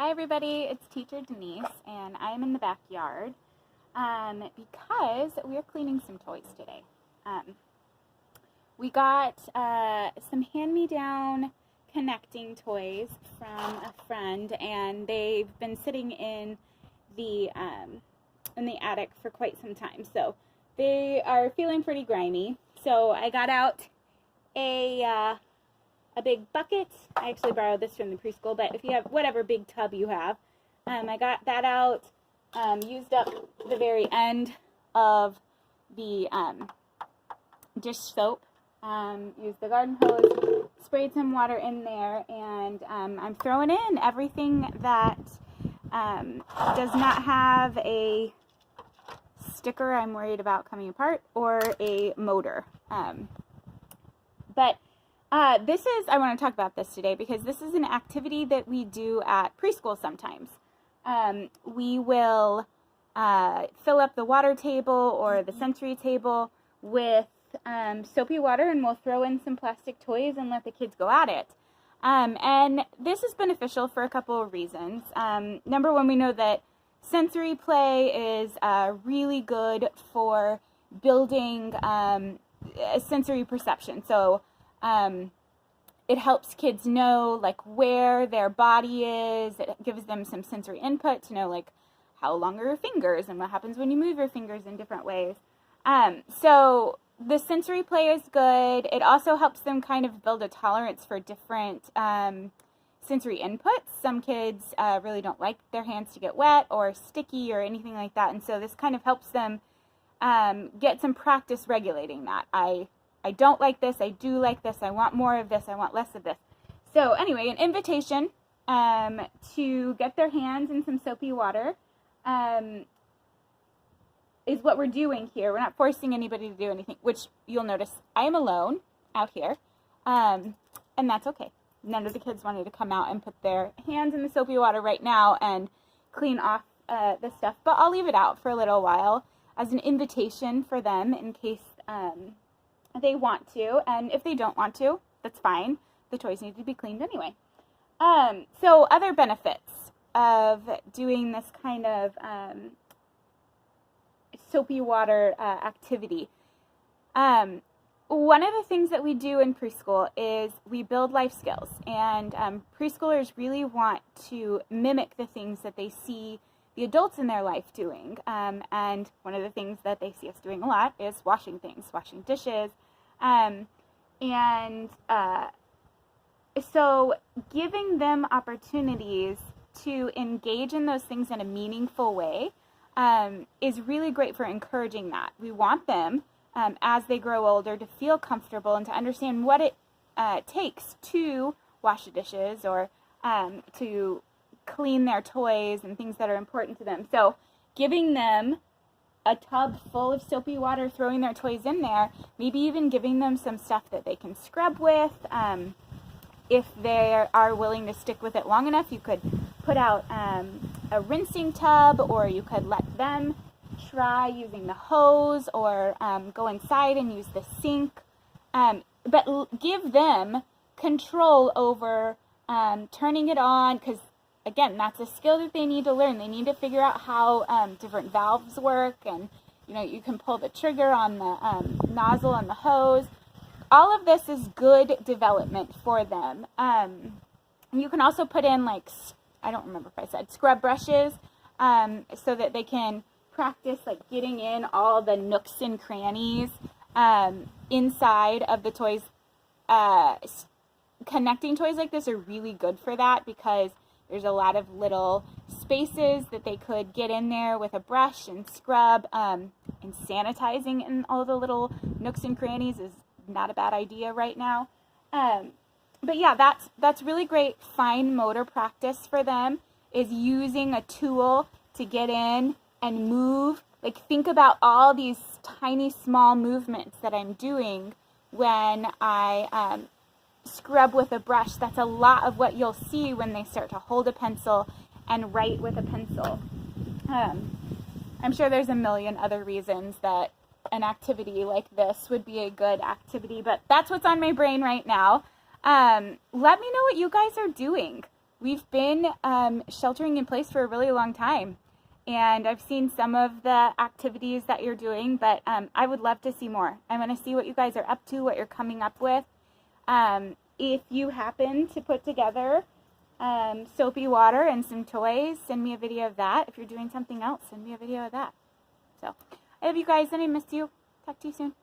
Hi everybody, it's Teacher Denise and I'm in the backyard because we are cleaning some toys today. We got some hand-me-down connecting toys from a friend, and they've been sitting in the attic for quite some time, so they are feeling pretty grimy. So I got out a big bucket. I actually borrowed this from the preschool, but if you have whatever big tub you have, I got that out, used up the very end of the dish soap, used the garden hose, sprayed some water in there, and I'm throwing in everything that does not have a sticker I'm worried about coming apart or a motor. I want to talk about this today because this is an activity that we do at preschool sometimes. We will fill up the water table or the sensory table with soapy water, and we'll throw in some plastic toys and let the kids go at it. And this is beneficial for a couple of reasons. Number one, we know that sensory play is really good for building sensory perception. So it helps kids know like where their body is. It gives them some sensory input to know like how long are your fingers and what happens when you move your fingers in different ways. So the sensory play is good. It also helps them kind of build a tolerance for different sensory inputs. Some kids really don't like their hands to get wet or sticky or anything like that, and so this kind of helps them get some practice regulating that. I don't like this, I do like this, I want more of this, I want less of this. So anyway, an invitation to get their hands in some soapy water is what we're doing here. We're not forcing anybody to do anything, which you'll notice I am alone out here, and that's okay. None of the kids wanted to come out and put their hands in the soapy water right now and clean off the stuff, but I'll leave it out for a little while as an invitation for them in case they want to, and if they don't want to, that's fine. The toys need to be cleaned anyway. So other benefits of doing this kind of soapy water activity. One of the things that we do in preschool is we build life skills, and preschoolers really want to mimic the things that they see the adults in their life doing, and one of the things that they see us doing a lot is washing things, washing dishes, so giving them opportunities to engage in those things in a meaningful way is really great for encouraging that. We want them, as they grow older, to feel comfortable and to understand what it takes to wash the dishes or to clean their toys and things that are important to them. So giving them a tub full of soapy water, throwing their toys in there, maybe even giving them some stuff that they can scrub with. If they are willing to stick with it long enough, you could put out a rinsing tub, or you could let them try using the hose, or go inside and use the sink. But give them control over turning it on, because again, that's a skill that they need to learn. They need to figure out how different valves work, and you can pull the trigger on the nozzle on the hose. All of this is good development for them. You can also put in, like, I don't remember if I said scrub brushes, so that they can practice like getting in all the nooks and crannies inside of the toys. Connecting toys like this are really good for that, because there's a lot of little spaces that they could get in there with a brush and scrub, and sanitizing in all the little nooks and crannies is not a bad idea right now. But yeah, that's really great fine motor practice for them, is using a tool to get in and move. Like, think about all these tiny small movements that I'm doing when I scrub with a brush. That's a lot of what you'll see when they start to hold a pencil and write with a pencil. I'm sure there's a million other reasons that an activity like this would be a good activity, but that's what's on my brain right now. Let me know what you guys are doing. we've been sheltering in place for a really long time. And I've seen some of the activities that you're doing, but I would love to see more. I want to see what you guys are up to, what you're coming up with. If you happen to put together soapy water and some toys, send me a video of that. If you're doing something else, send me a video of that. So, I love you guys, and I miss you. Talk to you soon.